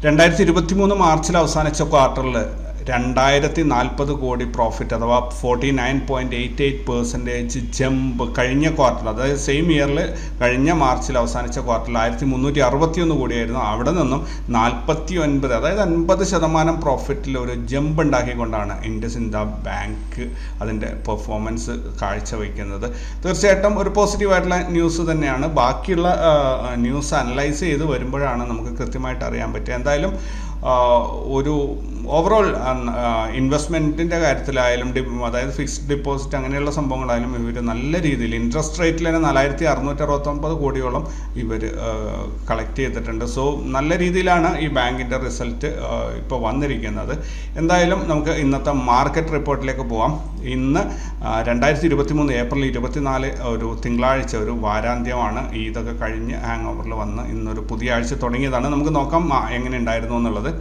2023 മാർച്ചിൽ അവസാനിച്ച ക്വാർട്ടറിൽ 2040 കോടി പ്രോഫിറ്റ് അഥവാ 49.88% ജമ്പ് കഴിഞ്ഞ ക്വാർട്ടർ, അതായത് സെയിം ഇയറിൽ കഴിഞ്ഞ മാർച്ചിൽ അവസാനിച്ച ക്വാർട്ടറിൽ 1361 കോടിയായിരുന്നു. അവിടെ നിന്നും 49, അതായത് 50% പ്രോഫിറ്റിൽ ഒരു ജമ്പ് ഉണ്ടാക്കിക്കൊണ്ടാണ് IndusInd ബാങ്ക് അതിൻ്റെ പെർഫോമൻസ് കാഴ്ചവെക്കുന്നത്. തീർച്ചയായിട്ടും ഒരു പോസിറ്റീവായിട്ടുള്ള ന്യൂസ് തന്നെയാണ്. ബാക്കിയുള്ള ന്യൂസ് അനലൈസ് ചെയ്ത് വരുമ്പോഴാണ് നമുക്ക് കൃത്യമായിട്ട് അറിയാൻ പറ്റുക. എന്തായാലും ഒരു ഓവറോൾ ഇൻവെസ്റ്റ്മെൻറ്റിൻ്റെ കാര്യത്തിലായാലും അതായത് ഫിക്സ്ഡ് ഡിപ്പോസിറ്റ് അങ്ങനെയുള്ള സംഭവങ്ങളായാലും ഇവർ നല്ല രീതിയിൽ ഇൻട്രസ്റ്റ് റേറ്റിൽ തന്നെ 4669 കോടിയോളം ഇവർ കളക്ട് ചെയ്തിട്ടുണ്ട്. സോ നല്ല രീതിയിലാണ് ഈ ബാങ്കിൻ്റെ റിസൾട്ട് ഇപ്പോൾ വന്നിരിക്കുന്നത്. എന്തായാലും നമുക്ക് ഇന്നത്തെ മാർക്കറ്റ് റിപ്പോർട്ടിലേക്ക് പോവാം. ഇന്ന് 2023 ഏപ്രിൽ 24 ഒരു തിങ്കളാഴ്ച, ഒരു വാരാന്ത്യമാണ്. ഇതൊക്കെ കഴിഞ്ഞ് ഹാങ് ഓവറിൽ വന്ന് ഇന്നൊരു പുതിയ ആഴ്ച തുടങ്ങിയതാണ്. നമുക്ക് നോക്കാം എങ്ങനെ ഉണ്ടായിരുന്നു എന്നുള്ളത്.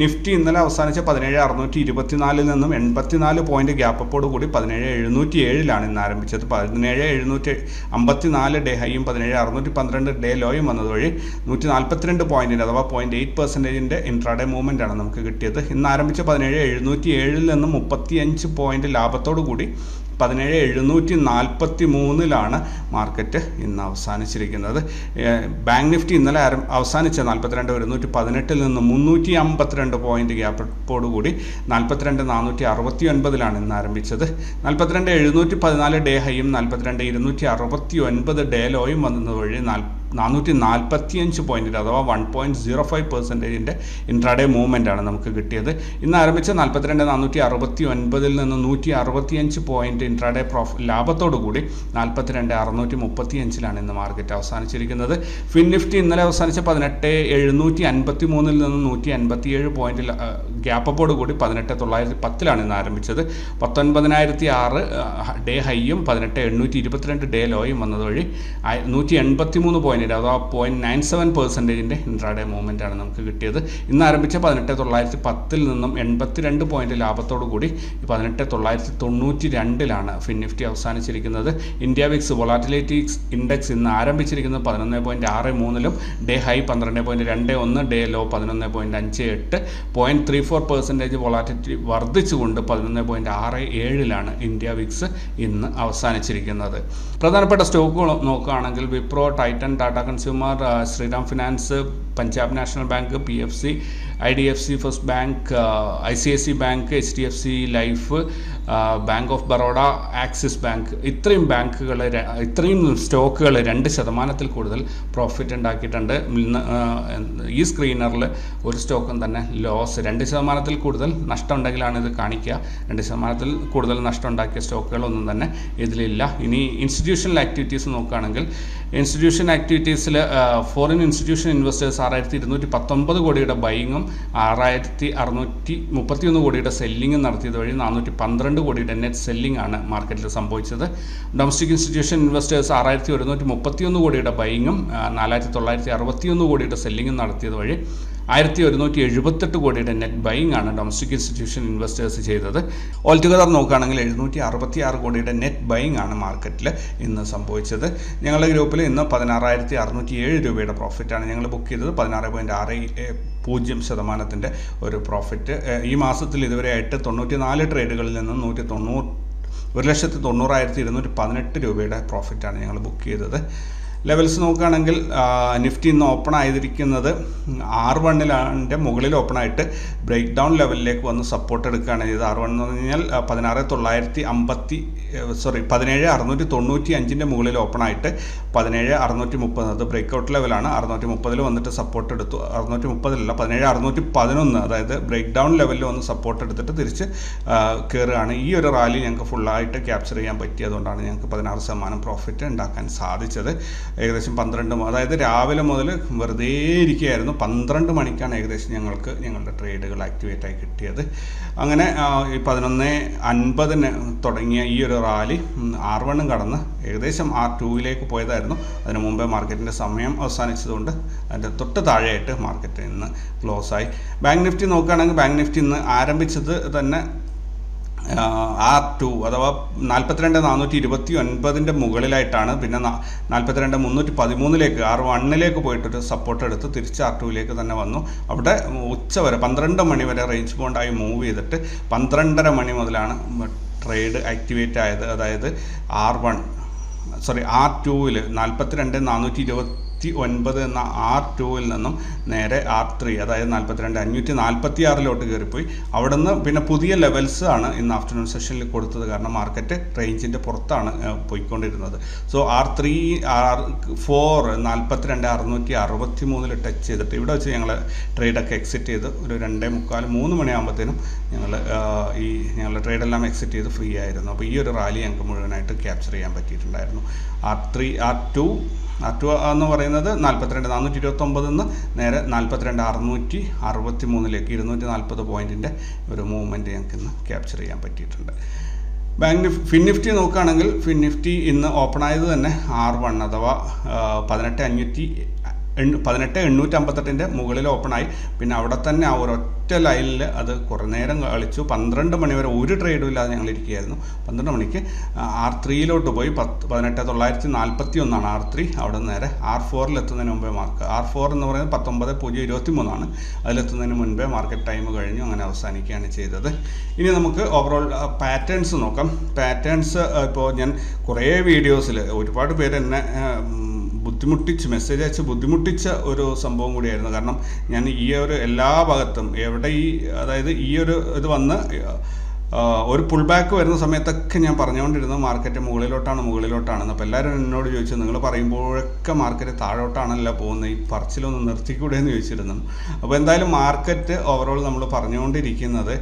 നിഫ്റ്റി ഇന്നലെ അവസാനിച്ച 17,624 നിന്നും 84 പോയിന്റ് ഗ്യാപ്പോട് കൂടി 17,707 ഇന്ന് ആരംഭിച്ചത്. 17,754 ഡേ ഹൈയും 17,612 ഡേ ലോയും വന്നത് വഴി 142 പോയിന്റിന് അഥവാ 0.8% ഇൻട്രാഡേ മൂവ്മെന്റ് ആണ് നമുക്ക് കിട്ടിയത്. ഇന്ന് ആരംഭിച്ച 17,707 നിന്നും 35 പോയിന്റ് ലാഭത്തോടു കൂടി 17,743 മാർക്കറ്റ് ഇന്ന് അവസാനിച്ചിരിക്കുന്നത്. ബാങ്ക് നിഫ്റ്റി ഇന്നലെ അവസാനിച്ച 42,118 നിന്ന് 352 പോയിന്റ് ഗ്യാപ്പോടുകൂടി 42,469 ഇന്ന് ആരംഭിച്ചത്. 42,714 ഡേ ഹൈയും 42,269 ഡേ ലോയും വന്നത് വഴി 445 പോയിന്റിന് അഥവാ 1.05% ഇൻട്രാഡേ മൂവ്മെൻ്റ് ആണ് നമുക്ക് കിട്ടിയത്. ഇന്ന് ആരംഭിച്ച 42,469 നിന്ന് 165 പോയിന്റ് ഇൻട്രാഡേ ലാഭത്തോടു കൂടി 42,635 ഇന്ന് മാർക്കറ്റ് അവസാനിച്ചിരിക്കുന്നത്. ഫിൻ നിഫ്റ്റി ഇന്നലെ അവസാനിച്ച 18,753 നിന്ന് 157 പോയിന്റ് ഗ്യാപ്പോട് കൂടി 18,910 ഇന്ന് ആരംഭിച്ചത്. 19,006 ഡേ ഹൈയും 18,822 ഡേ ലോയും വന്നത് വഴി 183 പോയിന്റ് അഥവാ 0.97% ഇൻട്രാഡേ മൂവ്മെൻ്റ് ആണ് നമുക്ക് കിട്ടിയത്. ഇന്ന് ആരംഭിച്ച 18,910 നിന്നും 82 പോയിന്റ് ലാഭത്തോടു കൂടി 18,992 ഫിൻ നിഫ്റ്റി അവസാനിച്ചിരിക്കുന്നത്. ഇന്ത്യ വിക്സ് വോളാറ്റിലിറ്റി ഇൻഡെക്സ് ഇന്ന് ആരംഭിച്ചിരിക്കുന്നത് 11.63 day high 12.21 day low 11.58 0.34% volatility വർദ്ധിച്ചുകൊണ്ട് 11.67 ഇന്ത്യ വിക്സ് ഇന്ന് അവസാനിച്ചിരിക്കുന്നത്. പ്രധാനപ്പെട്ട സ്റ്റോക്കുകൾ നോക്കുകയാണെങ്കിൽ Wipro, Titan, Tata consumer, Shriram finance, Punjab national bank, PFC, IDFC first bank, ICICI bank, HDFC life, bank of Baroda, Axis bank, ഇത്രയും ബാങ്കുകൾ, ഇത്രയും സ്റ്റോക്കുകൾ 2% കൂടുതൽ പ്രോഫിറ്റ് ഉണ്ടാക്കിയിട്ടുണ്ട്. ഈ സ്ക്രീനറിൽ ഒരു സ്റ്റോക്കും തന്നെ ലോസ് 2% കൂടുതൽ നഷ്ടം ഉണ്ടെങ്കിലാണ് ഇത് കാണിക്കുക. 2% കൂടുതൽ നഷ്ടം ഉണ്ടാക്കിയ സ്റ്റോക്കുകളൊന്നും തന്നെ ഇതിലില്ല. ഇനി ഇൻസ്റ്റിറ്റ്യൂഷണൽ ആക്ടിവിറ്റീസ് നോക്കുകയാണെങ്കിൽ ഇൻസ്റ്റിറ്റ്യൂഷൻ ആക്ടിവിറ്റീസിൽ ഫോറിൻ ഇൻസ്റ്റിറ്റ്യൂഷൻ ഇൻവെസ്റ്റേഴ്സ് 6,219 കോടിയുടെ ബൈയിങ്ങും 6,631 കോടിയുടെ സെല്ലിങ്ങും നടത്തിയത് വഴി 412 കോടിയുടെ നെറ്റ് സെല്ലിംഗ് ആണ് മാർക്കറ്റിൽ സംഭവിച്ചത്. ഡൊമസ്റ്റിക് ഇൻസ്റ്റിറ്റ്യൂഷൻ ഇൻവെസ്റ്റേഴ്സ് 6,131 കോടിയുടെ ബൈയിങ്ങും 4,961 കോടിയുടെ സെല്ലിങ്ങും നടത്തിയത് വഴി 1,178 കോടിയുടെ നെറ്റ് ബൈയിങ് ആണ് ഡൊമസ്റ്റിക് ഇൻസ്റ്റിറ്റ്യൂഷൻ ഇൻവെസ്റ്റേഴ്സ് ചെയ്തത്. ഓൾ ടുഗദർ നോക്കുകയാണെങ്കിൽ 766 കോടിയുടെ നെറ്റ് ബൈയിങ് ആണ് മാർക്കറ്റിൽ ഇന്ന് സംഭവിച്ചത്. ഞങ്ങളുടെ ഗ്രൂപ്പിൽ ഇന്ന് 16,607 രൂപയുടെ പ്രോഫിറ്റാണ് ഞങ്ങൾ ബുക്ക് ചെയ്തത്. 16.60% ഒരു പ്രോഫിറ്റ്. ഈ മാസത്തിൽ ഇതുവരെയായിട്ട് 94 ട്രേഡുകളിൽ നിന്നും 1,90,218 രൂപയുടെ പ്രോഫിറ്റാണ് ഞങ്ങൾ ബുക്ക് ചെയ്തത്. ലെവൽസ് നോക്കുകയാണെങ്കിൽ നിഫ്റ്റി ഇന്ന് ഓപ്പൺ ആയിരിക്കുന്നത് R1 മുകളിൽ ഓപ്പണായിട്ട് ബ്രേക്ക് ഡൗൺ ലെവലിലേക്ക് വന്ന് സപ്പോർട്ട് എടുക്കുകയാണ് ചെയ്തത്. R1 എന്ന് പറഞ്ഞു കഴിഞ്ഞാൽ 17,695 മുകളിൽ ഓപ്പണായിട്ട് 17,630 അത് ബ്രേക്ക് ഔട്ട് ലെവലാണ്. 630 വന്നിട്ട് സപ്പോർട്ട് എടുത്തു. 630 17,611 അതായത് ബ്രേക്ക് ഡൗൺ ലെവലിൽ വന്ന് സപ്പോർട്ട് എടുത്തിട്ട് തിരിച്ച് കയറുകയാണ്. ഈ ഒരു റാലി ഞങ്ങൾക്ക് ഫുള്ളായിട്ട് ക്യാപ്ചർ ചെയ്യാൻ പറ്റിയതുകൊണ്ടാണ് ഞങ്ങൾക്ക് 16% പ്രോഫിറ്റ് ഉണ്ടാക്കാൻ സാധിച്ചത്. ഏകദേശം 12, അതായത് രാവിലെ മുതൽ വെറുതെ ഇരിക്കുകയായിരുന്നു. 12 മണിക്കാണ് ഏകദേശം ഞങ്ങൾക്ക് ഞങ്ങളുടെ ട്രേഡുകൾ ആക്ടിവേറ്റ് ആയി കിട്ടിയത്. അങ്ങനെ ഈ 11:50 തുടങ്ങിയ ഈ ഒരു റാലി R1 കടന്ന് ഏകദേശം R2 പോയതായിരുന്നു. അതിന് മുമ്പേ മാർക്കറ്റിൻ്റെ സമയം അവസാനിച്ചതുകൊണ്ട് അതിൻ്റെ തൊട്ട് താഴെയായിട്ട് മാർക്കറ്റ് ഇന്ന് ക്ലോസ് ആയി. ബാങ്ക് നിഫ്റ്റി നോക്കുകയാണെങ്കിൽ ബാങ്ക് നിഫ്റ്റി ഇന്ന് ആരംഭിച്ചത് തന്നെ R2 അഥവാ 42,429 മുകളിലായിട്ടാണ്. പിന്നെ 42,313 R1 പോയിട്ടൊരു സപ്പോർട്ട് എടുത്ത് തിരിച്ച് R2 തന്നെ വന്നു. അവിടെ ഉച്ച വരെ 12 മണി വരെ റേഞ്ച് ബോണ്ടായി മൂവ് ചെയ്തിട്ട് 12:30 മണി മുതലാണ് ട്രേഡ് ആക്ടിവേറ്റ് ആയത്. അതായത് R2 42,429 എന്ന R2 നിന്നും നേരെ R3 അതായത് 42,546 കയറിപ്പോയി. അവിടെ നിന്ന് പിന്നെ പുതിയ ലെവൽസ് ആണ് ഇന്ന് ആഫ്റ്റർനൂൺ സെഷനിൽ കൊടുത്തത്. കാരണം മാർക്കറ്റ് റേഞ്ചിൻ്റെ പുറത്താണ് പോയിക്കൊണ്ടിരുന്നത്. സോ R4 42,663 ടച്ച് ചെയ്തിട്ട് ഇവിടെ വെച്ച് ഞങ്ങൾ ട്രേഡൊക്കെ എക്സിറ്റ് ചെയ്ത് ഒരു 2:45-3 മണിയാകുമ്പോഴത്തേനും ഞങ്ങളുടെ ട്രേഡെല്ലാം എക്സിറ്റ് ചെയ്ത് ഫ്രീ ആയിരുന്നു. അപ്പോൾ ഈ ഒരു റാലി ഞങ്ങൾക്ക് മുഴുവനായിട്ട് ക്യാപ്ചർ ചെയ്യാൻ പറ്റിയിട്ടുണ്ടായിരുന്നു. R2 എന്ന് പറയുന്നത് 42,429 നിന്ന് നേരെ 42,663 240 പോയിന്റിൻ്റെ ഒരു മൂവ്മെൻറ്റ് ഞങ്ങൾക്ക് ഇന്ന് ക്യാപ്ചർ ചെയ്യാൻ പറ്റിയിട്ടുണ്ട്. ഫിൻനിഫ്റ്റി നോക്കുകയാണെങ്കിൽ ഫിൻനിഫ്റ്റി ഇന്ന് ഓപ്പൺ ആയത് തന്നെ R1 അഥവാ 18,858 മുകളിൽ ഓപ്പണായി. പിന്നെ അവിടെ തന്നെ ആ ഒരൊറ്റ ലൈനിൽ അത് കുറേ നേരം കളിച്ചു. 12 മണി വരെ ഒരു ട്രേഡും ഇല്ലാതെ ഞങ്ങൾ ഇരിക്കുകയായിരുന്നു. 12 മണിക്ക് R3 പോയി 18,941 R3. അവിടെ നേരെ R4 എത്തുന്നതിന് മുമ്പേ R4 എന്ന് പറയുന്നത് 19,023 അതിലെത്തുന്നതിന് മുൻപേ മാർക്കറ്റ് ടൈം കഴിഞ്ഞു. അങ്ങനെ അവസാനിക്കുകയാണ് ചെയ്തത്. ഇനി നമുക്ക് ഓവറോൾ പാറ്റേൺസ് നോക്കാം. പാറ്റേൺസ് ഇപ്പോൾ ഞാൻ കുറേ വീഡിയോസിൽ ഒരുപാട് പേര് എന്നെ മെസ്സേജ് അയച്ച് ബുദ്ധിമുട്ടിച്ച ഒരു സംഭവം കൂടിയായിരുന്നു. കാരണം ഞാൻ ഈ ഒരു എല്ലാ ഭാഗത്തും എവിടെ അതായത് ഈ ഒരു ഇത് വന്ന് ഒരു പുൾ ബാക്ക് വരുന്ന സമയത്തൊക്കെ ഞാൻ പറഞ്ഞുകൊണ്ടിരുന്നു മാർക്കറ്റ് മുകളിലോട്ടാണെന്ന്. അപ്പോൾ എല്ലാവരും എന്നോട് ചോദിച്ചു, നിങ്ങൾ പറയുമ്പോഴൊക്കെ മാർക്കറ്റ് താഴോട്ടാണല്ലോ പോകുന്നത്, ഈ പറച്ചിലൊന്ന് നിർത്തിക്കൂടെ എന്ന് ചോദിച്ചിരുന്നു. അപ്പോൾ എന്തായാലും മാർക്കറ്റ് ഓവറോൾ നമ്മൾ പറഞ്ഞുകൊണ്ടിരിക്കുന്നത്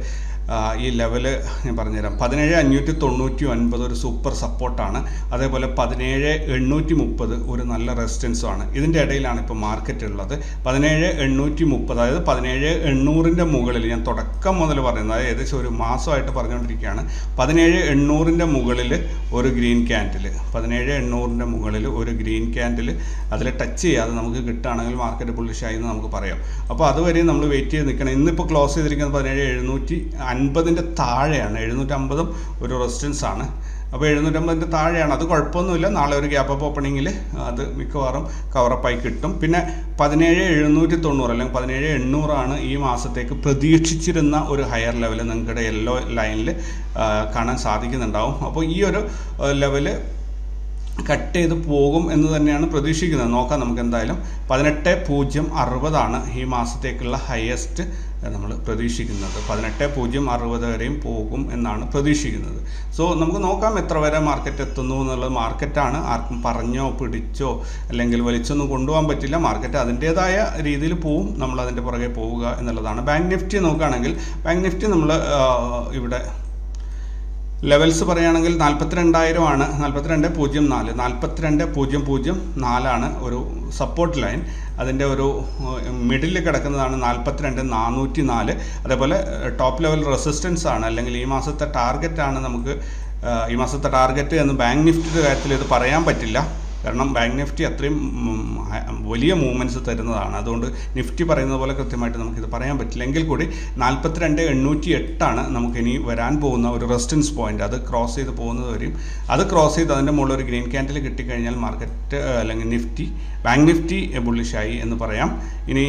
ഈ ലെവല് ഞാൻ പറഞ്ഞുതരാം. 17,599 ഒരു സൂപ്പർ സപ്പോർട്ടാണ്. അതേപോലെ 17,830 ഒരു നല്ല റെസിസ്റ്റൻസുമാണ്. ഇതിൻ്റെ ഇടയിലാണ് ഇപ്പോൾ മാർക്കറ്റ് ഉള്ളത്. 17,830 അതായത് 17,800 മുകളിൽ ഞാൻ തുടക്കം മുതൽ പറയുന്നത് ഏകദേശം ഒരു മാസമായിട്ട് പറഞ്ഞുകൊണ്ടിരിക്കുകയാണ്. 17,800 മുകളിൽ ഒരു ഗ്രീൻ ക്യാൻഡിൽ 17,800 മുകളിൽ ഒരു ഗ്രീൻ ക്യാൻഡിൽ അതിൽ ടച്ച് ചെയ്യാതെ നമുക്ക് കിട്ടുകയാണെങ്കിൽ മാർക്കറ്റ് ബുള്ളിഷായി എന്ന് നമുക്ക് പറയാം. അപ്പോൾ അതുവരെ നമ്മൾ വെയിറ്റ് ചെയ്ത് നിൽക്കണം. ഇന്നിപ്പോൾ ക്ലോസ് ചെയ്തിരിക്കുന്നത് 17,750 താഴെയാണ്. 750 ഒരു റെസിസ്റ്റൻസ് ആണ്. അപ്പോൾ 750 താഴെയാണ്. അത് കുഴപ്പമൊന്നുമില്ല. നാളെ ഒരു ഗ്യാപ്പ് അപ്പ് ഓപ്പണിങ്ങിൽ അത് മിക്കവാറും കവറപ്പായി കിട്ടും. പിന്നെ 17,790 അല്ലെങ്കിൽ 17,800 ഈ മാസത്തേക്ക് പ്രതീക്ഷിച്ചിരുന്ന ഒരു ഹയർ ലെവൽ നിങ്ങളുടെ യെല്ലോ ലൈനിൽ കാണാൻ സാധിക്കുന്നുണ്ടാവും. അപ്പോൾ ഈ ഒരു ലെവല് കട്ട് ചെയ്ത് പോകും എന്ന് തന്നെയാണ് പ്രതീക്ഷിക്കുന്നത്. നോക്കാം നമുക്ക്. എന്തായാലും 18,060 ഈ മാസത്തേക്കുള്ള ഹയസ്റ്റ് നമ്മൾ പ്രതീക്ഷിക്കുന്നത്. 18,060 വരെയും പോകും എന്നാണ് പ്രതീക്ഷിക്കുന്നത്. സോ നമുക്ക് നോക്കാം എത്ര വരെ മാർക്കറ്റ് എത്തുന്നു എന്നുള്ളത്. മാർക്കറ്റാണ്, ആർക്കും പറഞ്ഞോ പിടിച്ചോ അല്ലെങ്കിൽ വലിച്ചൊന്നും കൊണ്ടുപോകാൻ പറ്റില്ല. മാർക്കറ്റ് അതിൻ്റേതായ രീതിയിൽ പോവും, നമ്മൾ അതിൻ്റെ പുറകെ പോവുക എന്നുള്ളതാണ്. ബാങ്ക് നിഫ്റ്റി നോക്കുകയാണെങ്കിൽ ബാങ്ക് നിഫ്റ്റി നമ്മൾ ഇവിടെ ലെവൽസ് പറയുകയാണെങ്കിൽ 42,000 ആണ്. 42,004 42,004 ഒരു സപ്പോർട്ട് ലൈൻ. അതിൻ്റെ ഒരു മിഡിൽ കിടക്കുന്നതാണ് 42,404. അതേപോലെ ടോപ്പ് ലെവൽ റെസിസ്റ്റൻസ് ആണ്, അല്ലെങ്കിൽ ഈ മാസത്തെ ടാർഗറ്റാണ്. നമുക്ക് ഈ മാസത്തെ ടാർഗറ്റ് എന്ന് ബാങ്ക് നിഫ്റ്റിയുടെ കാര്യത്തിൽ ഇത് പറയാൻ പറ്റില്ല. കാരണം ബാങ്ക് നിഫ്റ്റി അത്രയും വലിയ മൂവ്മെൻറ്റ്സ് തരുന്നതാണ്. അതുകൊണ്ട് നിഫ്റ്റി പറയുന്നത് പോലെ കൃത്യമായിട്ട് നമുക്കിത് പറയാൻ പറ്റില്ല. എങ്കിൽ കൂടി 42,808 നമുക്കിനി വരാൻ പോകുന്ന ഒരു റെസിസ്റ്റൻസ് പോയിന്റ്. അത് ക്രോസ് ചെയ്ത് പോകുന്നത് വരെയും അത് ക്രോസ് ചെയ്ത് അതിൻ്റെ മുകളിൽ ഒരു ഗ്രീൻ ക്യാൻഡിൽ കിട്ടിക്കഴിഞ്ഞാൽ മാർക്കറ്റ് അല്ലെങ്കിൽ ബാങ്ക് നിഫ്റ്റി ബുള്ളിഷായി എന്ന് പറയാം. ഇനി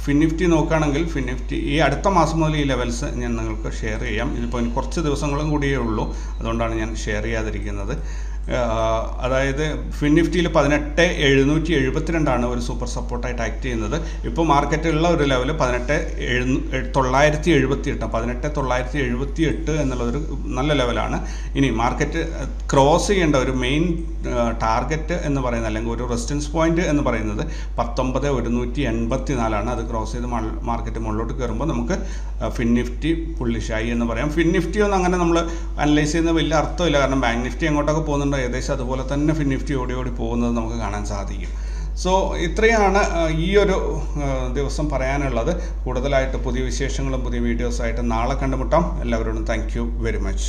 ഫിൻനിഫ്റ്റി നോക്കുകയാണെങ്കിൽ ഫിൻനിഫ്റ്റി ഈ അടുത്ത മാസം മുതൽ ഈ ലെവൽസ് ഞാൻ നിങ്ങൾക്ക് ഷെയർ ചെയ്യാം. ഇതിപ്പോൾ കുറച്ച് ദിവസങ്ങളും കൂടിയേ ഉള്ളൂ, അതുകൊണ്ടാണ് ഞാൻ ഷെയർ ചെയ്യാതിരിക്കുന്നത്. അതായത് ഫിൻനിഫ്റ്റിയിൽ 18,772 ഒരു സൂപ്പർ സപ്പോർട്ടായിട്ട് ആക്ട് ചെയ്യുന്നത്. ഇപ്പോൾ മാർക്കറ്റുള്ള ഒരു ലെവൽ 18,978 18,978 എന്നുള്ളതൊരു നല്ല ലെവലാണ്. ഇനി മാർക്കറ്റ് ക്രോസ് ചെയ്യേണ്ട ഒരു മെയിൻ ടാർഗറ്റ് എന്ന് പറയുന്നത് അല്ലെങ്കിൽ ഒരു റെസിസ്റ്റൻസ് പോയിന്റ് എന്ന് പറയുന്നത് 19,184 അത് ക്രോസ് ചെയ്ത് മാർക്കറ്റ് മുകളിലോട്ട് കയറുമ്പോൾ നമുക്ക് ഫിൻനിഫ്റ്റി പുള്ളിഷായി എന്ന് പറയാം. ഫിൻനിഫ്റ്റി ഒന്നും അങ്ങനെ നമ്മൾ അനലൈസ് ചെയ്യുന്ന വലിയ അർത്ഥമില്ല. കാരണം ബാങ്ക് നിഫ്റ്റി എങ്ങോട്ടൊക്കെ പോകുന്നുണ്ട് ഏകദേശം അതുപോലെ തന്നെ ഫിൻനിഫ്റ്റി ഓടി പോകുന്നത് നമുക്ക് കാണാൻ സാധിക്കും. സോ ഇത്രയാണ് ഈ ഒരു ദിവസം പറയാനുള്ളത്. കൂടുതലായിട്ട് പുതിയ വിശേഷങ്ങളും പുതിയ വീഡിയോസായിട്ട് നാളെ കണ്ടുമുട്ടാം. എല്ലാവരോടും താങ്ക് യു വെരി മച്ച്.